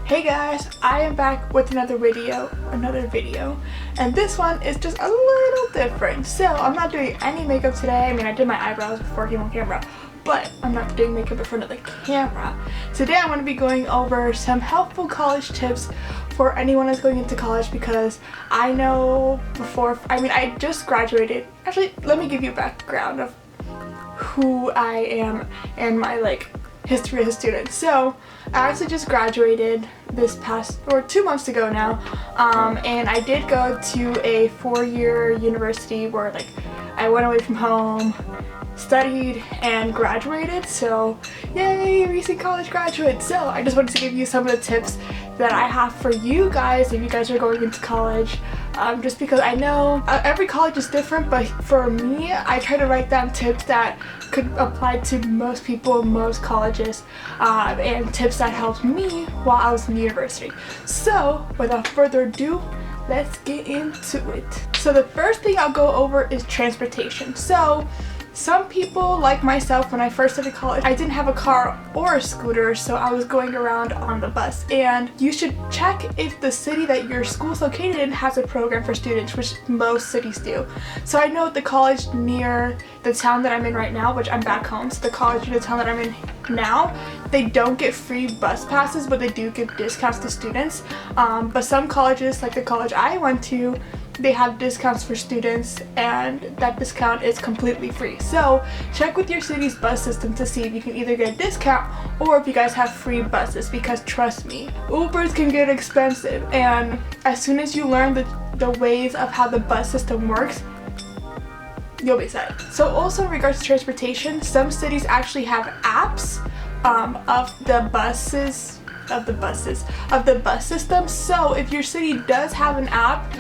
Hey guys, I am back with another video, and this one is just a little different. So I'm not doing any makeup today. I mean, I did my eyebrows before I came on camera, but I'm not doing makeup in front of the camera. Today I'm going to be going over some helpful college tips for anyone that's going into college, because I know I just graduated. Actually, let me give you a background of who I am and my history as a student. So I actually just graduated this past, or 2 months ago now, and I did go to a 4-year university where I went away from home, studied, and graduated. So yay, recent college graduate. So I just wanted to give you some of the tips that I have for you guys if you guys are going into college, just because I know every college is different, but for me, I try to write down tips that could apply to most people, most colleges, and tips that helped me while I was in university. So without further ado, let's get into it. So the first thing I'll go over is transportation. So some people, like myself, when I first started college, I didn't have a car or a scooter, so I was going around on the bus. And you should check if the city that your school is located in has a program for students, which most cities do. So I know the college near the town that I'm in right now, which I'm back home, so the college near the town that I'm in now, they don't get free bus passes, but they do give discounts to students. But some colleges, like the college I went to, they have discounts for students, and that discount is completely free. So check with your city's bus system to see if you can either get a discount or if you guys have free buses, because trust me, Ubers can get expensive, and as soon as you learn the ways of how the bus system works, you'll be set. So also in regards to transportation, some cities actually have apps of the bus system. So if your city does have an app,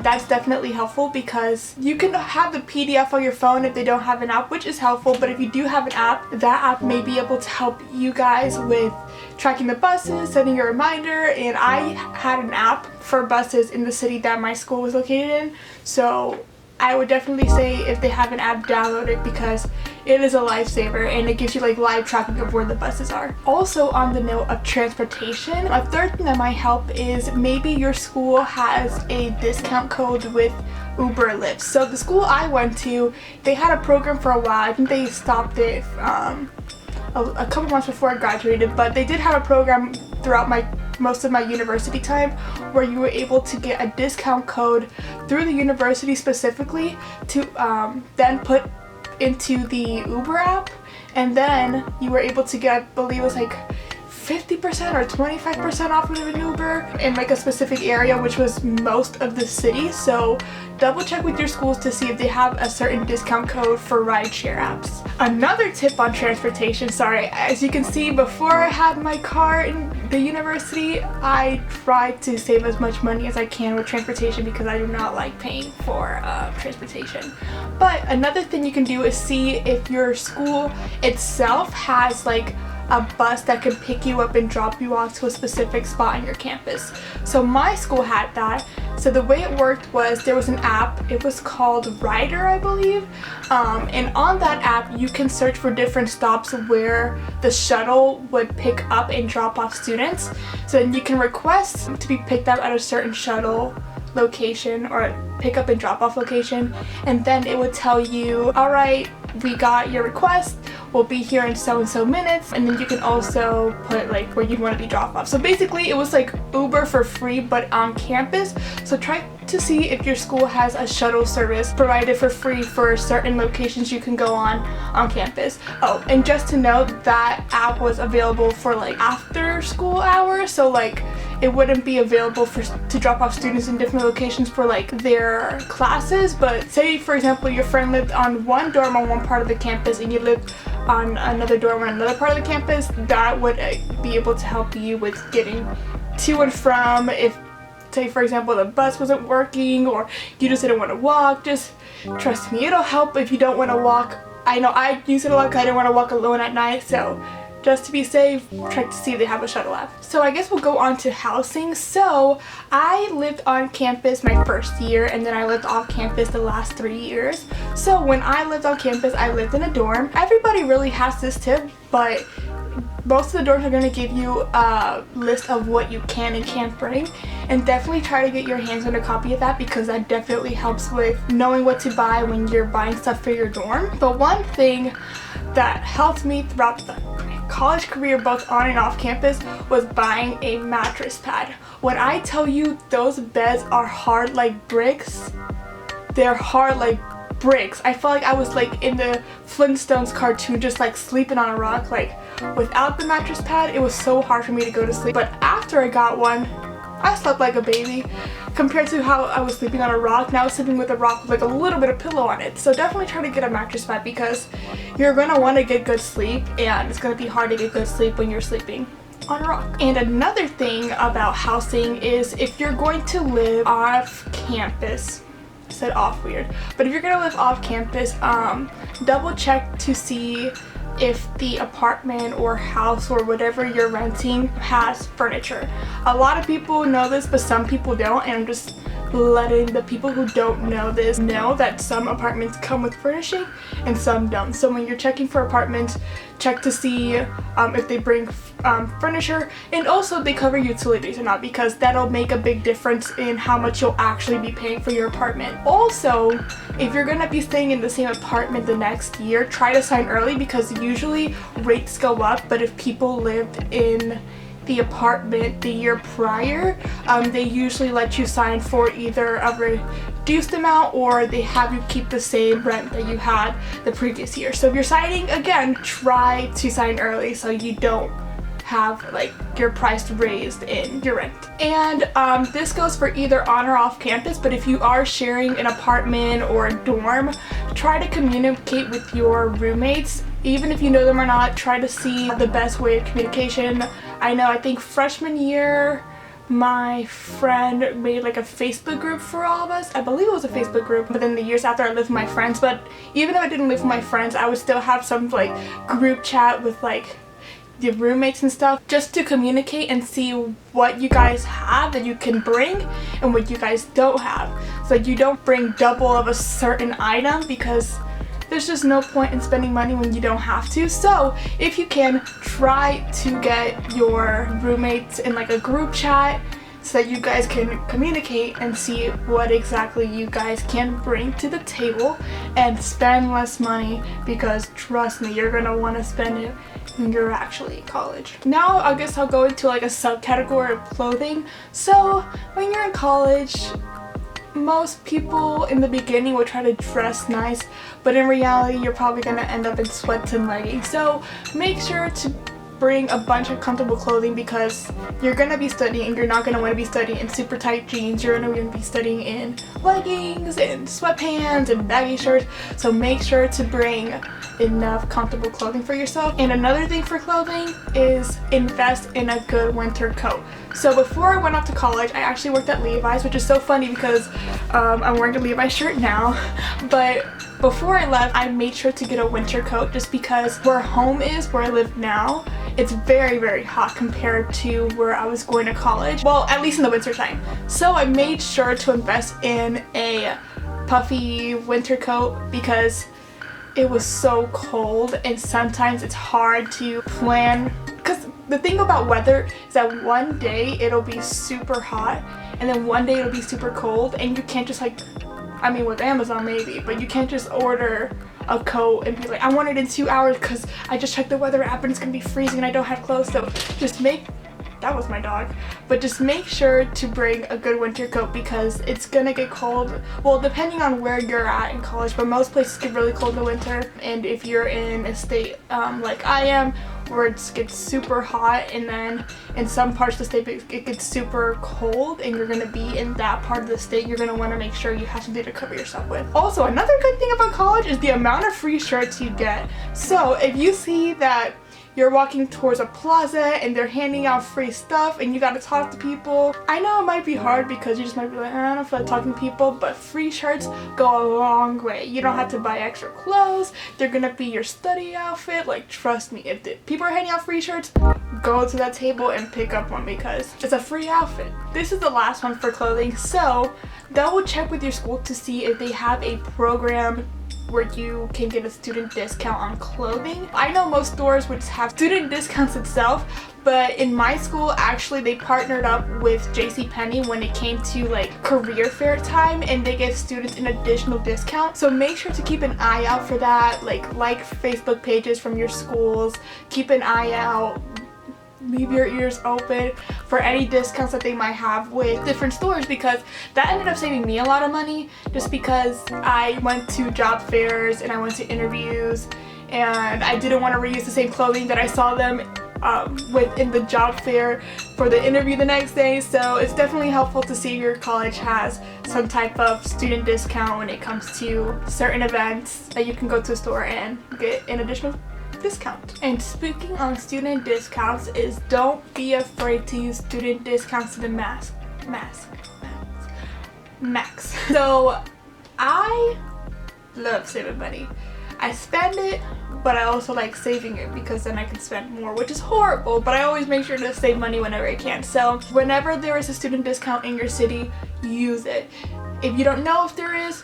that's definitely helpful, because you can have the PDF on your phone if they don't have an app, which is helpful. But if you do have an app, that app may be able to help you guys with tracking the buses, setting a reminder. And I had an app for buses in the city that my school was located in, so I would definitely say if they have an app, download it, because it is a lifesaver and it gives you live tracking of where the buses are. Also, on the note of transportation, a third thing that might help is maybe your school has a discount code with Uber or Lyft. So the school I went to, they had a program for a while. I think they stopped it a couple months before I graduated, but they did have a program throughout most of my university time where you were able to get a discount code through the university specifically to then put into the Uber app, and then you were able to get, I believe it was 50% or 25% off of an Uber in a specific area, which was most of the city. So double check with your schools to see if they have a certain discount code for rideshare apps. Another tip on transportation, as you can see, before I had my car in the university, I tried to save as much money as I can with transportation, because I do not like paying for transportation. But another thing you can do is see if your school itself has a bus that can pick you up and drop you off to a specific spot on your campus. So my school had that. So the way it worked was there was an app, it was called Rider, I believe, and on that app you can search for different stops where the shuttle would pick up and drop off students. So then you can request to be picked up at a certain shuttle location or pick up and drop off location, and then it would tell you, alright, we got your request, we'll be here in so and so minutes, and then you can also put where you want to be dropped off. So basically it was Uber for free, but on campus. So try to see if your school has a shuttle service provided for free for certain locations you can go on campus. Oh, and just to note, that app was available for after school hours, so it wouldn't be available to drop off students in different locations for their classes. But say for example your friend lived on one dorm on one part of the campus and you lived on another dorm on another part of the campus, that would be able to help you with getting to and from, if say for example the bus wasn't working or you just didn't want to walk. Just trust me, it'll help if you don't want to walk. I know I used it a lot because I didn't want to walk alone at night, so just to be safe, check to see if they have a shuttle app. So I guess we'll go on to housing. So I lived on campus my first year, and then I lived off campus the last 3 years. So when I lived on campus, I lived in a dorm. Everybody really has this tip, but most of the dorms are going to give you a list of what you can and can't bring, and definitely try to get your hands on a copy of that because that definitely helps with knowing what to buy when you're buying stuff for your dorm. But one thing that helped me throughout the college career, both on and off campus, was buying a mattress pad. When I tell you those beds are hard like bricks, they're hard like bricks. I felt like I was like in the Flintstones cartoon, just like sleeping on a rock. Like without the mattress pad, it was so hard for me to go to sleep. But after I got one, I slept like a baby compared to how I was sleeping on a rock. Now I was sleeping with a rock with like a little bit of pillow on it. So definitely try to get a mattress pad because you're gonna want to get good sleep, and it's gonna be hard to get good sleep when you're sleeping on a rock. And another thing about housing is if you're going to live off campus, I said off weird, but if you're gonna live off campus, double check to see if the apartment or house or whatever you're renting has furniture. A lot of people know this, but some people don't, and I'm just letting the people who don't know this know that some apartments come with furnishing and some don't. So when you're checking for apartments, check to see if they bring furniture, and also if they cover utilities or not, because that'll make a big difference in how much you'll actually be paying for your apartment. Also, if you're gonna be staying in the same apartment the next year, try to sign early because usually rates go up, but if people lived in the apartment the year prior, they usually let you sign for either a reduced amount or they have you keep the same rent that you had the previous year. So if you're signing, again, try to sign early so you don't have like your price raised in your rent. And this goes for either on or off campus, but if you are sharing an apartment or a dorm, try to communicate with your roommates. Even if you know them or not, try to see the best way of communication. I think freshman year, my friend made like a Facebook group for all of us. I believe it was a Facebook group, but then the years after I lived with my friends. But even though I didn't live with my friends, I would still have some like group chat with like the roommates and stuff, just to communicate and see what you guys have that you can bring and what you guys don't have, so you don't bring double of a certain item, because there's just no point in spending money when you don't have to. So if you can, try to get your roommates in like a group chat so that you guys can communicate and see what exactly you guys can bring to the table and spend less money, because trust me, you're gonna want to spend it when you're actually in college. Now I guess I'll go into like a subcategory of clothing. So when you're in college, most people in the beginning will try to dress nice, but in reality you're probably going to end up in sweats and leggings. So make sure to bring a bunch of comfortable clothing, because you're going to be studying and you're not going to want to be studying in super tight jeans. You're going to be studying in leggings and sweatpants and baggy shirts. So make sure to bring enough comfortable clothing for yourself. And another thing for clothing is invest in a good winter coat. So before I went off to college, I actually worked at Levi's, which is so funny because I'm wearing a Levi's shirt now. But before I left, I made sure to get a winter coat, just because where home is, where I live now, it's very, very hot compared to where I was going to college. Well, at least in the winter time. So I made sure to invest in a puffy winter coat because it was so cold, and sometimes it's hard to plan, because the thing about weather is that one day it'll be super hot and then one day it'll be super cold, and you can't just like, I mean with Amazon maybe, but you can't just order a coat and be like, I want it in 2 hours because I just checked the weather app and it's gonna be freezing and I don't have clothes. So just that was my dog. But just make sure to bring a good winter coat, because it's gonna get cold. Well, depending on where you're at in college, but most places get really cold in the winter. And if you're in a state like I am, where it gets super hot, and then in some parts of the state it gets super cold, and you're gonna be in that part of the state, you're gonna want to make sure you have something to cover yourself with. Also, another good thing about college is the amount of free shirts you get. So if you see that you're walking towards a plaza and they're handing out free stuff and you gotta talk to people, I know it might be hard because you just might be like, I don't feel like talking to people, but free shirts go a long way. You don't have to buy extra clothes. They're gonna be your study outfit. Like, trust me, if the people are handing out free shirts, go to that table and pick up one because it's a free outfit. This is the last one for clothing. So double check with your school to see if they have a program where you can get a student discount on clothing. I know most stores would have student discounts itself, but in my school, actually, they partnered up with JCPenney when it came to like career fair time, and they gave students an additional discount. So make sure to keep an eye out for that, like Facebook pages from your schools, keep an eye out, leave your ears open for any discounts that they might have with different stores, because that ended up saving me a lot of money just because I went to job fairs and I went to interviews and I didn't want to reuse the same clothing that I saw them with in the job fair for the interview the next day. So it's definitely helpful to see if your college has some type of student discount when it comes to certain events that you can go to a store and get an additional discount. And speaking on student discounts is don't be afraid to use student discounts to the max. So I love saving money. I spend it, but I also like saving it because then I can spend more, which is horrible, but I always make sure to save money whenever I can. So whenever there is a student discount in your city, use it. If you don't know if there is,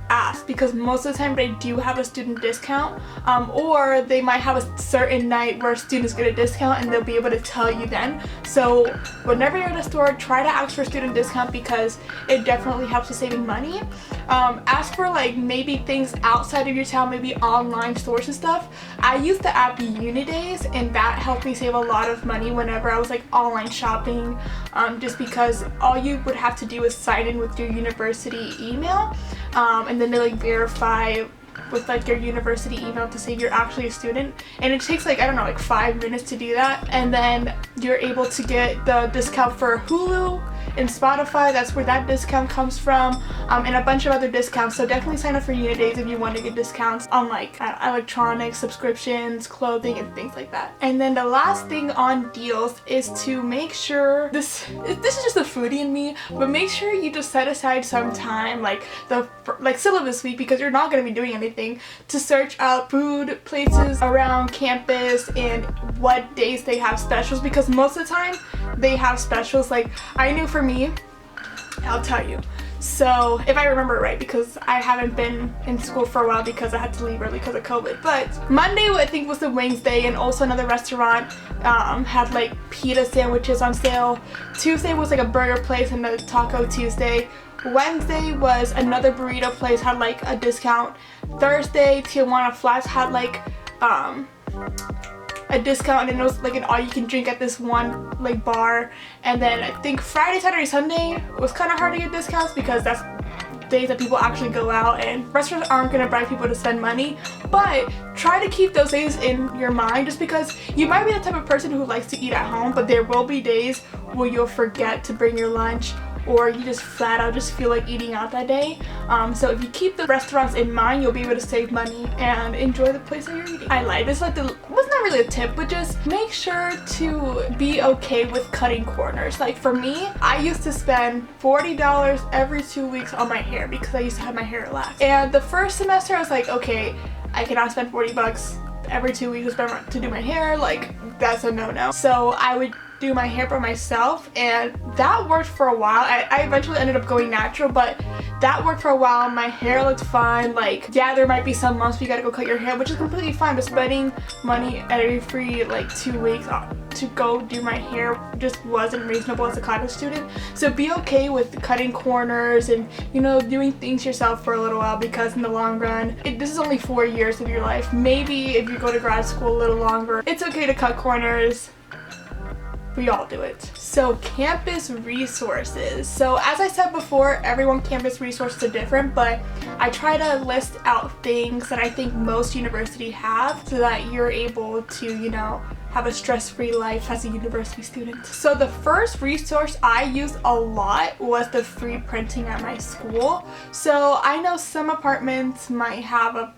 ask, because most of the time they do have a student discount, or they might have a certain night where students get a discount and they'll be able to tell you then. So whenever you're at a store, try to ask for a student discount because it definitely helps with saving money. Ask for like maybe things outside of your town, maybe online stores and stuff. I use the app Unidays, and that helped me save a lot of money whenever I was like online shopping, just because all you would have to do is sign in with your university email, and then they like verify with like your university email to say you're actually a student, and it takes like, I don't know, like 5 minutes to do that, and then you're able to get the discount for Hulu and Spotify. That's where that discount comes from, and a bunch of other discounts. So definitely sign up for Unidays if you want to get discounts on like electronics, subscriptions, clothing, and things like that. And then the last thing on deals is to make sure, this is just a foodie in me, but make sure you just set aside some time, like syllabus week, because you're not going to be doing anything, to search out food places around campus and what days they have specials, because most of the time they have specials. Like I knew for me, I'll tell you, so if I remember right, because I haven't been in school for a while because I had to leave early because of COVID, but Monday I think was the wings day, and also another restaurant had like pita sandwiches on sale. Tuesday was like a burger place and a Taco Tuesday. Wednesday was another burrito place, had like a discount. Thursday, Tijuana Flats had like a discount, and it was like an all-you-can-drink at this one like bar. And then I think Friday, Saturday, Sunday was kind of hard to get discounts because that's days that people actually go out, and restaurants aren't going to bribe people to spend money. But try to keep those days in your mind, just because you might be the type of person who likes to eat at home, but there will be days where you'll forget to bring your lunch, or you just flat out just feel like eating out that day. So if you keep the restaurants in mind, you'll be able to save money and enjoy the place that you're eating. I lied, this was not really a tip, but just make sure to be okay with cutting corners. Like for me, I used to spend $40 every 2 weeks on my hair because I used to have my hair relaxed. And the first semester I was like, okay, I cannot spend $40 every 2 weeks to do my hair. Like that's a no-no. So I would do my hair by myself, and that worked for a while. I eventually ended up going natural, but that worked for a while. My hair looked fine. Like, yeah, there might be some months where you gotta go cut your hair, which is completely fine, but spending money every free like 2 weeks to go do my hair just wasn't reasonable as a college student. So be okay with cutting corners and, you know, doing things yourself for a little while, because in the long run, this is only 4 years of your life. Maybe if you go to grad school a little longer, it's okay to cut corners. We all do it. So campus resources. So as I said before, everyone's campus resources are different, but I try to list out things that I think most universities have so that you're able to, you know, have a stress-free life as a university student. So the first resource I used a lot was the free printing at my school. So I know some apartments might have a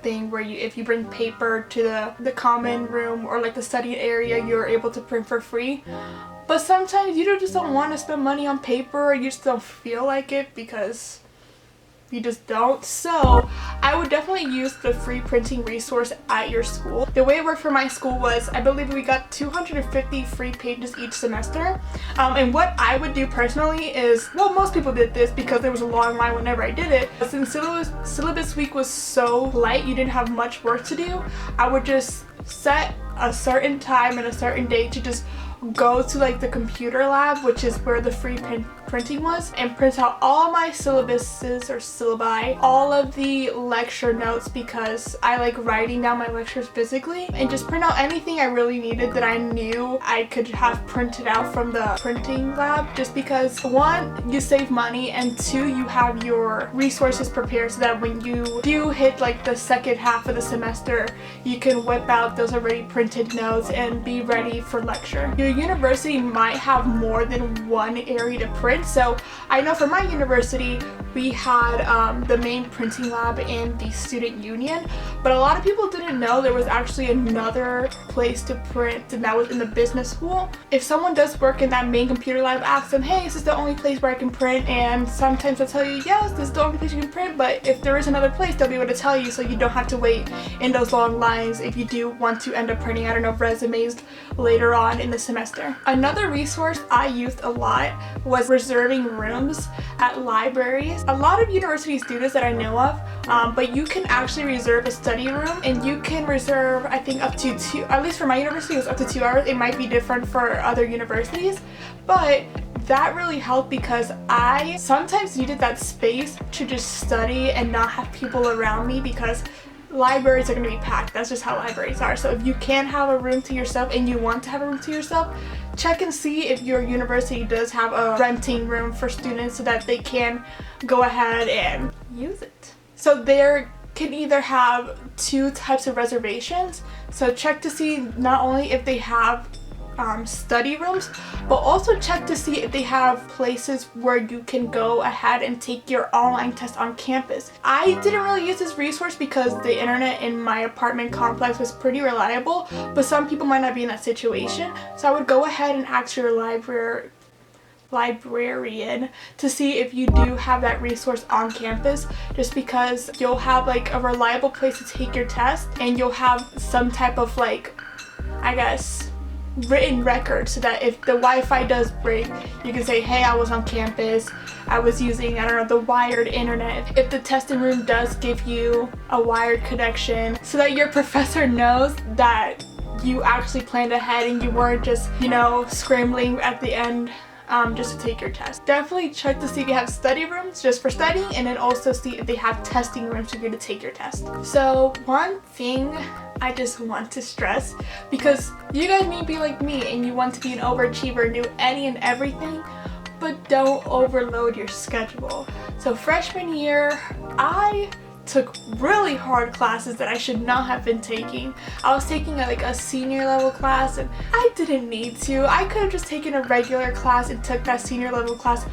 thing where if you bring paper to the common room or like the study area, you're able to print for free. But sometimes you just don't want to spend money on paper, or you just don't feel like it because you just don't. So I would definitely use the free printing resource at your school. The way it worked for my school was, I believe we got 250 free pages each semester. And what I would do personally is, well, most people did this because there was a long line whenever I did it. But since syllabus week was so light, you didn't have much work to do, I would just set a certain time and a certain date to just go to like the computer lab, which is where the free printing was, and print out all my syllabuses or syllabi, all of the lecture notes, because I like writing down my lectures physically, and just print out anything I really needed that I knew I could have printed out from the printing lab, just because one, you save money, and two, you have your resources prepared so that when you do hit like the second half of the semester, you can whip out those already printed notes and be ready for lecture. Your university might have more than one area to print. So I know for my university, we had the main printing lab and the student union, but a lot of people didn't know there was actually another place to print, and that was in the business school. If someone does work in that main computer lab, ask them, hey, is this the only place where I can print? And sometimes they'll tell you, yes, this is the only place you can print, but if there is another place, they'll be able to tell you, so you don't have to wait in those long lines if you do want to end up printing, I don't know, resumes later on in the semester. Another resource I used a lot was reserving rooms at libraries. A lot of universities do this that I know of, but you can actually reserve a study room, and you can reserve, I think, up to at least for my university, it was up to 2 hours. It might be different for other universities, but that really helped because I sometimes needed that space to just study and not have people around me, because libraries are going to be packed. That's just how libraries are. So if you can have a room to yourself and you want to have a room to yourself, check and see if your university does have a renting room for students so that they can go ahead and use it. So there can either have two types of reservations. So check to see not only if they have study rooms, but also check to see if they have places where you can go ahead and take your online test on campus. I didn't really use this resource because the internet in my apartment complex was pretty reliable, but some people might not be in that situation. So I would go ahead and ask your librarian to see if you do have that resource on campus, just because you'll have like a reliable place to take your test, and you'll have some type of like, I guess, written record, so that if the Wi-Fi does break, you can say, hey, I was on campus, I was using, I don't know, the wired internet. If the testing room does give you a wired connection, so that your professor knows that you actually planned ahead and you weren't just, you know, scrambling at the end just to take your test. Definitely check to see if you have study rooms just for studying, and then also see if they have testing rooms for you to take your test. So one thing I just want to stress, because you guys may be like me and you want to be an overachiever and do any and everything, but don't overload your schedule. So freshman year, I took really hard classes that I should not have been taking. I was taking a senior level class, and I didn't need to. I could have just taken a regular class and took that senior level class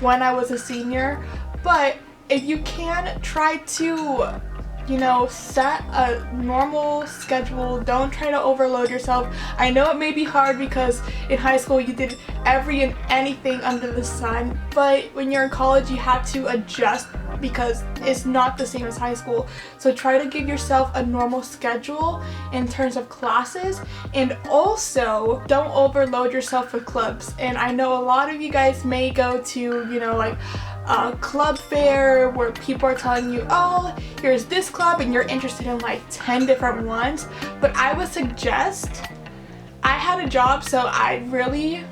when I was a senior. But if you can, try to, you know, set a normal schedule. Don't try to overload yourself. I know it may be hard because in high school you did every and anything under the sun, but when you're in college you have to adjust because it's not the same as high school. So try to give yourself a normal schedule in terms of classes, and also don't overload yourself with clubs. And I know a lot of you guys may go to, you know, like a club fair where people are telling you, oh, here's this club, and you're interested in like 10 different ones. But I would suggest, I had a job, so I really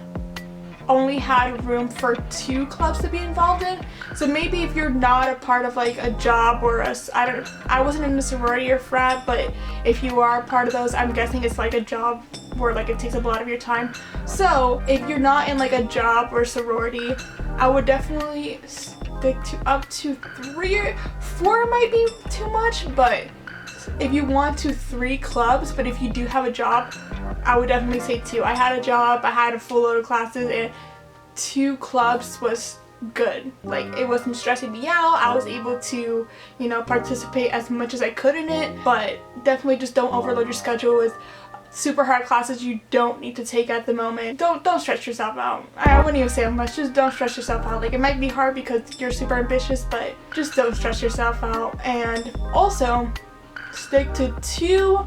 only had room for 2 clubs to be involved in. So maybe if you're not a part of like a job or I wasn't in a sorority or frat, but if you are a part of those, I'm guessing it's like a job where like it takes up a lot of your time. So if you're not in like a job or sorority, I would definitely stick to up to 3 or 4 might be too much, but if you want to 3 clubs, but if you do have a job, I would definitely say 2. I had a job, I had a full load of classes, and 2 clubs was good. Like, it wasn't stressing me out. I was able to, you know, participate as much as I could in it, but definitely just don't overload your schedule with super hard classes you don't need to take at the moment, don't stress yourself out. I wouldn't even say much, just don't stress yourself out. Like, it might be hard because you're super ambitious, but just don't stress yourself out. And also stick to two,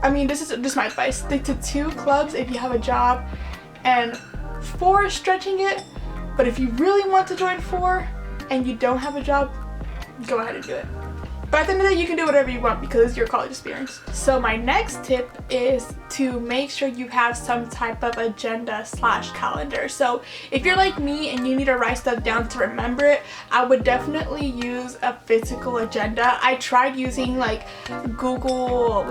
I mean, this is just my advice, stick to 2 clubs if you have a job, and 4 is stretching it. But if you really want to join 4 and you don't have a job, go ahead and do it. But at the end of the day, you can do whatever you want because it's your college experience. So my next tip is to make sure you have some type of agenda/calendar. So if you're like me and you need to write stuff down to remember it, I would definitely use a physical agenda. I tried using like Google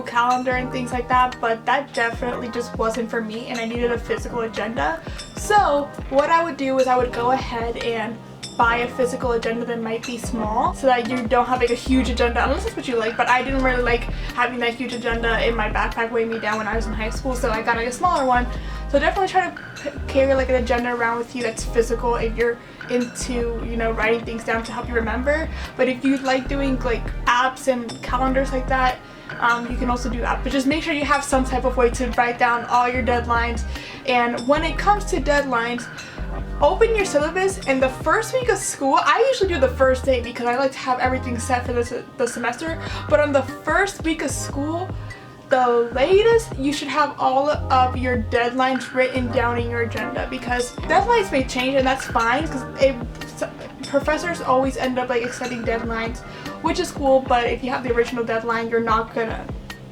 Calendar and things like that, but that definitely just wasn't for me and I needed a physical agenda. So what I would do is I would go ahead and buy a physical agenda that might be small so that you don't have like a huge agenda, unless that's what you like. But I didn't really like having that huge agenda in my backpack weighing me down when I was in high school, so I got like a smaller one. So definitely try to carry like an agenda around with you that's physical if you're into, you know, writing things down to help you remember. But if you like doing like apps and calendars like that, you can also do that, but just make sure you have some type of way to write down all your deadlines. And when it comes to deadlines, open your syllabus, and the first week of school, I usually do the first day because I like to have everything set for the semester, but on the first week of school, the latest, you should have all of your deadlines written down in your agenda, because deadlines may change and that's fine because professors always end up like extending deadlines, which is cool, but if you have the original deadline, you're not gonna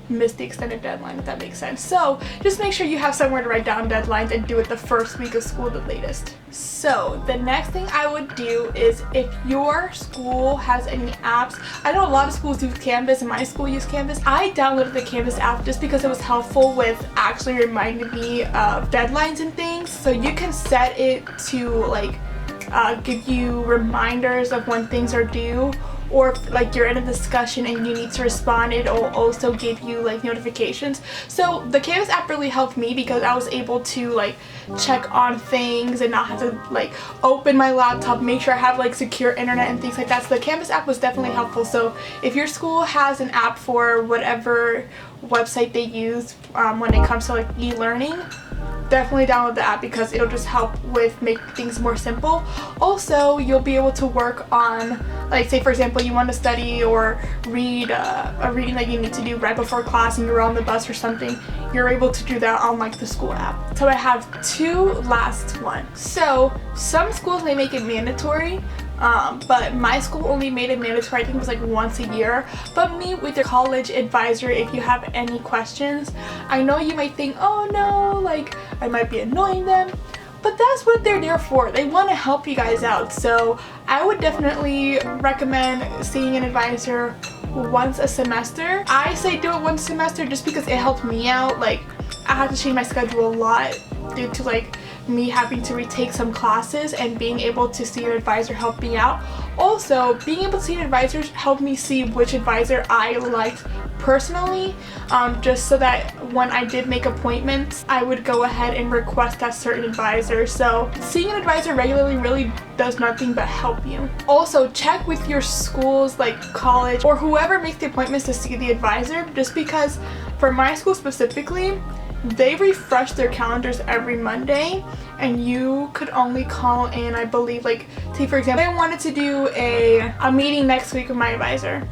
miss the extended deadline, if that makes sense. So just make sure you have somewhere to write down deadlines and do it the first week of school the latest. So the next thing I would do is, if your school has any apps, I know a lot of schools use Canvas and my school used Canvas. I downloaded the Canvas app just because it was helpful with actually reminding me of deadlines and things. So you can set it to like give you reminders of when things are due, or if like you're in a discussion and you need to respond, it'll also give you like notifications. So the Canvas app really helped me because I was able to like check on things and not have to like open my laptop, make sure I have like secure internet and things like that. So the Canvas app was definitely helpful. So if your school has an app for whatever website they use when it comes to like e-learning, definitely download the app because it'll just help with make things more simple. Also, you'll be able to work on, like, say for example you want to study or read a reading that you need to do right before class and you're on the bus or something, you're able to do that on like the school app. So I have 2 last ones. So some schools may make it mandatory, but my school only made it mandatory, I think it was like once a year. But meet with your college advisor if you have any questions. I know you might think, oh no, like I might be annoying them, but that's what they're there for. They want to help you guys out. So I would definitely recommend seeing an advisor once a semester. I say do it once a semester just because it helped me out. Like, I had to change my schedule a lot due to like me having to retake some classes, and being able to see an advisor helped me out. Also, being able to see an advisor helped me see which advisor I liked personally, just so that when I did make appointments, I would go ahead and request that certain advisor. So seeing an advisor regularly really does nothing but help you. Also, check with your school's like college or whoever makes the appointments to see the advisor, just because for my school specifically, they refresh their calendars every Monday, and you could only call in, I believe, like, say for example, I wanted to do a meeting next week with my advisor.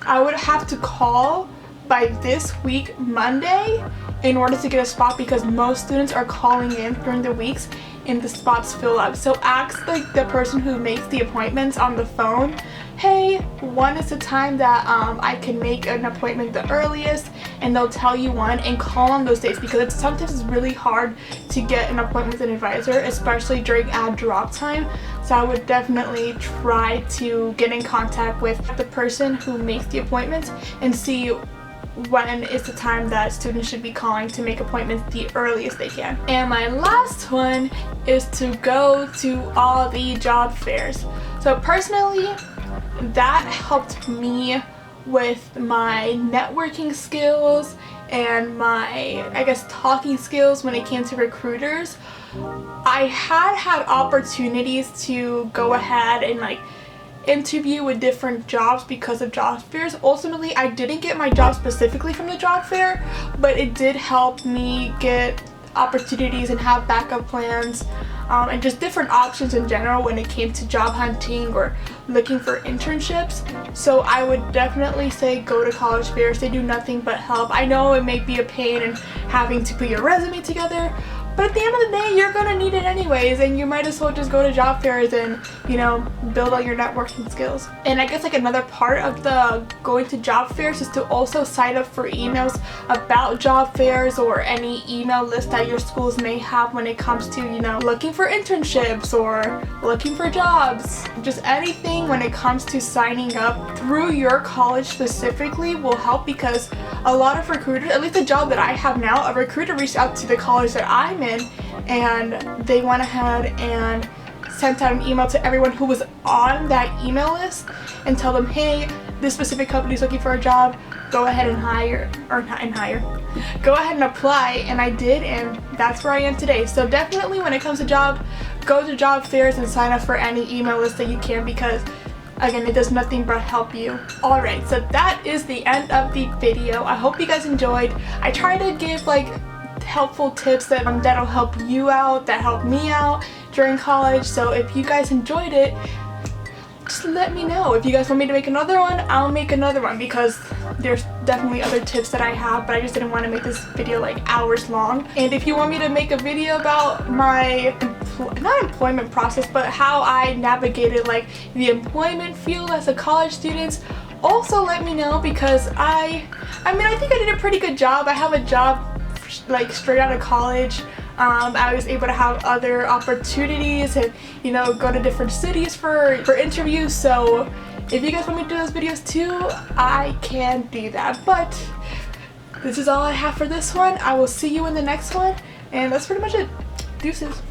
I would have to call by this week Monday in order to get a spot, because most students are calling in during the weeks and the spots fill up. So ask like the person who makes the appointments on the phone, hey, when is the time that I can make an appointment the earliest, and they'll tell you one, and call on those days, because sometimes it's really hard to get an appointment with an advisor, especially during ad drop time. So I would definitely try to get in contact with the person who makes the appointments and see when is the time that students should be calling to make appointments the earliest they can. And my last one is to go to all the job fairs. So personally, that helped me with my networking skills and my, I guess, talking skills when it came to recruiters. I had opportunities to go ahead and like interview with different jobs because of job fairs. Ultimately, I didn't get my job specifically from the job fair, but it did help me get opportunities and have backup plans, and just different options in general when it came to job hunting or looking for internships. So I would definitely say go to college fairs. They do nothing but help. I know it may be a pain in having to put your resume together, but at the end of the day, you're gonna need it anyways, and you might as well just go to job fairs and, you know, build on your networking skills. And I guess like another part of the going to job fairs is to also sign up for emails about job fairs or any email list that your schools may have when it comes to, you know, looking for internships or looking for jobs. Just anything when it comes to signing up through your college specifically will help, because a lot of recruiters, at least the job that I have now, a recruiter reached out to the college that I'm in, and they went ahead and sent out an email to everyone who was on that email list and tell them, hey, this specific company is looking for a job, go ahead and hire, or not and hire, go ahead and apply. And I did, and that's where I am today. So definitely when it comes to job, go to job fairs and sign up for any email list that you can, because again, it does nothing but help you. Alright, so that is the end of the video. I hope you guys enjoyed. I try to give like helpful tips that'll help you out, that help me out during college. So if you guys enjoyed it, just let me know. If you guys want me to make another one, I'll make another one, because there's definitely other tips that I have, but I just didn't want to make this video like hours long. And if you want me to make a video about my not employment process, but how I navigated like the employment field as a college student, also let me know, because I mean I think I did a pretty good job. I have a job like straight out of college. I was able to have other opportunities and, you know, go to different cities for interviews. So if you guys want me to do those videos too, I can do that. But this is all I have for this one. I will see you in the next one, and that's pretty much it. Deuces.